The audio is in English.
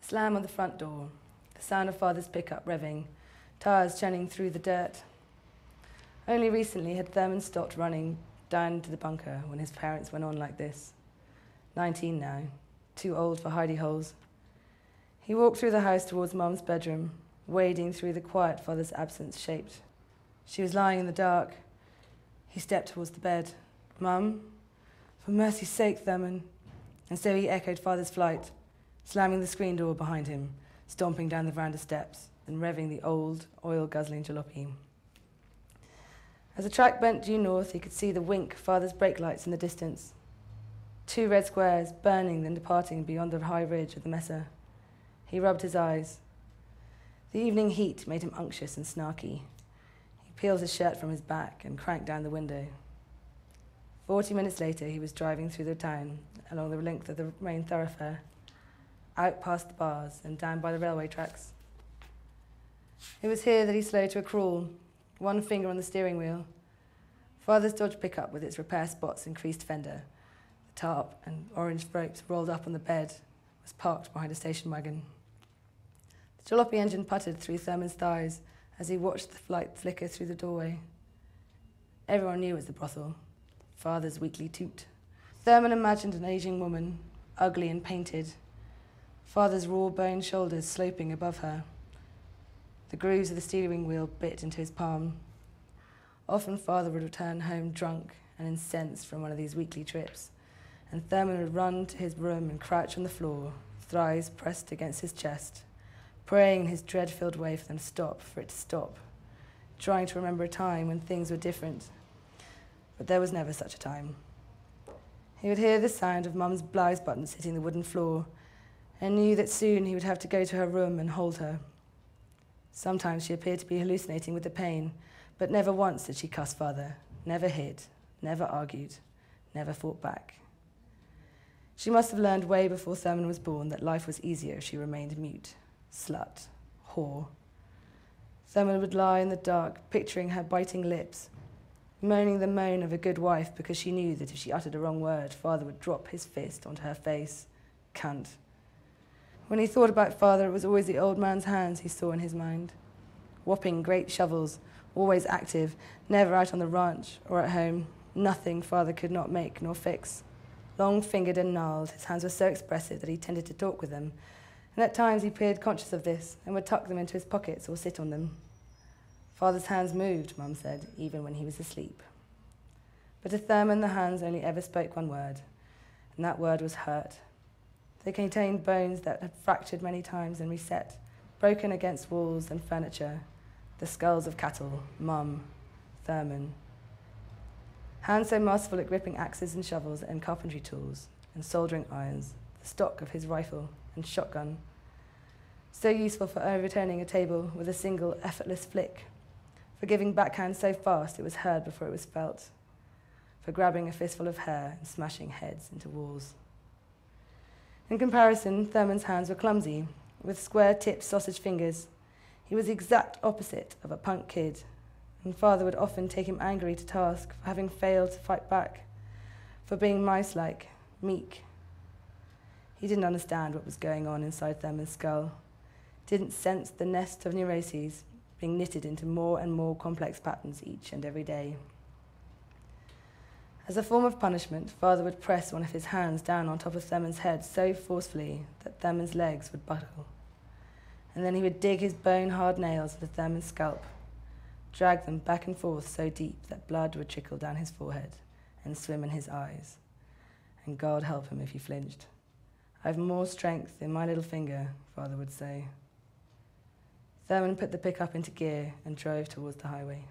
Slam on the front door, the sound of Father's pickup revving, tires churning through the dirt. Only recently had Thurman stopped running down to the bunker when his parents went on like this. 19 now, too old for hidey holes. He walked through the house towards Mum's bedroom, wading through the quiet Father's absence shaped. She was lying in the dark. He stepped towards the bed. "Mum? For mercy's sake, Thurman." And so he echoed Father's flight, slamming the screen door behind him, stomping down the veranda steps, and revving the old, oil-guzzling jalopy. As the track bent due north, he could see the wink of Father's brake lights in the distance. 2 red squares, burning then departing beyond the high ridge of the mesa. He rubbed his eyes. The evening heat made him unctuous and snarky. He peeled his shirt from his back and cranked down the window. 40 minutes later, he was driving through the town, along the length of the main thoroughfare, out past the bars and down by the railway tracks. It was here that he slowed to a crawl, one finger on the steering wheel. Father's Dodge pickup with its repair spots and creased fender, the tarp and orange ropes rolled up on the bed, was parked behind a station wagon. The jalopy engine puttered through Thurman's thighs as he watched the light flicker through the doorway. Everyone knew it was the brothel, Father's weekly toot. Thurman imagined an aging woman, ugly and painted, Father's raw-boned shoulders sloping above her. The grooves of the steering wheel bit into his palm. Often Father would return home drunk and incensed from one of these weekly trips, and Thurman would run to his room and crouch on the floor, thighs pressed against his chest, praying in his dread-filled way for them to stop, for it to stop, trying to remember a time when things were different. But there was never such a time. He would hear the sound of Mum's blouse buttons hitting the wooden floor, and knew that soon he would have to go to her room and hold her. Sometimes she appeared to be hallucinating with the pain, but never once did she cuss Father, never hid, never argued, never fought back. She must have learned way before Thurman was born that life was easier if she remained mute, slut, whore. Thurman would lie in the dark, picturing her biting lips, moaning the moan of a good wife because she knew that if she uttered a wrong word, Father would drop his fist onto her face. Cunt. When he thought about Father, it was always the old man's hands he saw in his mind. Whopping great shovels, always active, never out on the ranch or at home. Nothing Father could not make nor fix. Long-fingered and gnarled, his hands were so expressive that he tended to talk with them, and at times he appeared conscious of this and would tuck them into his pockets or sit on them. Father's hands moved, Mum said, even when he was asleep. But to Thurman, the hands only ever spoke one word, and that word was hurt. They contained bones that had fractured many times and reset, broken against walls and furniture, the skulls of cattle, Mum, Thurman. Hands so masterful at gripping axes and shovels and carpentry tools and soldering irons, the stock of his rifle and shotgun. So useful for overturning a table with a single effortless flick, for giving backhands so fast it was heard before it was felt, for grabbing a fistful of hair and smashing heads into walls. In comparison, Thurman's hands were clumsy, with square-tipped sausage fingers. He was the exact opposite of a punk kid, and Father would often take him angrily to task for having failed to fight back, for being mice-like, meek. He didn't understand what was going on inside Thurman's skull, didn't sense the nest of neuroses being knitted into more and more complex patterns each and every day. As a form of punishment, Father would press one of his hands down on top of Thurman's head so forcefully that Thurman's legs would buckle. And then he would dig his bone-hard nails into Thurman's scalp, drag them back and forth so deep that blood would trickle down his forehead and swim in his eyes. And God help him if he flinched. "I've more strength in my little finger," Father would say. Thurman put the pickup into gear and drove towards the highway.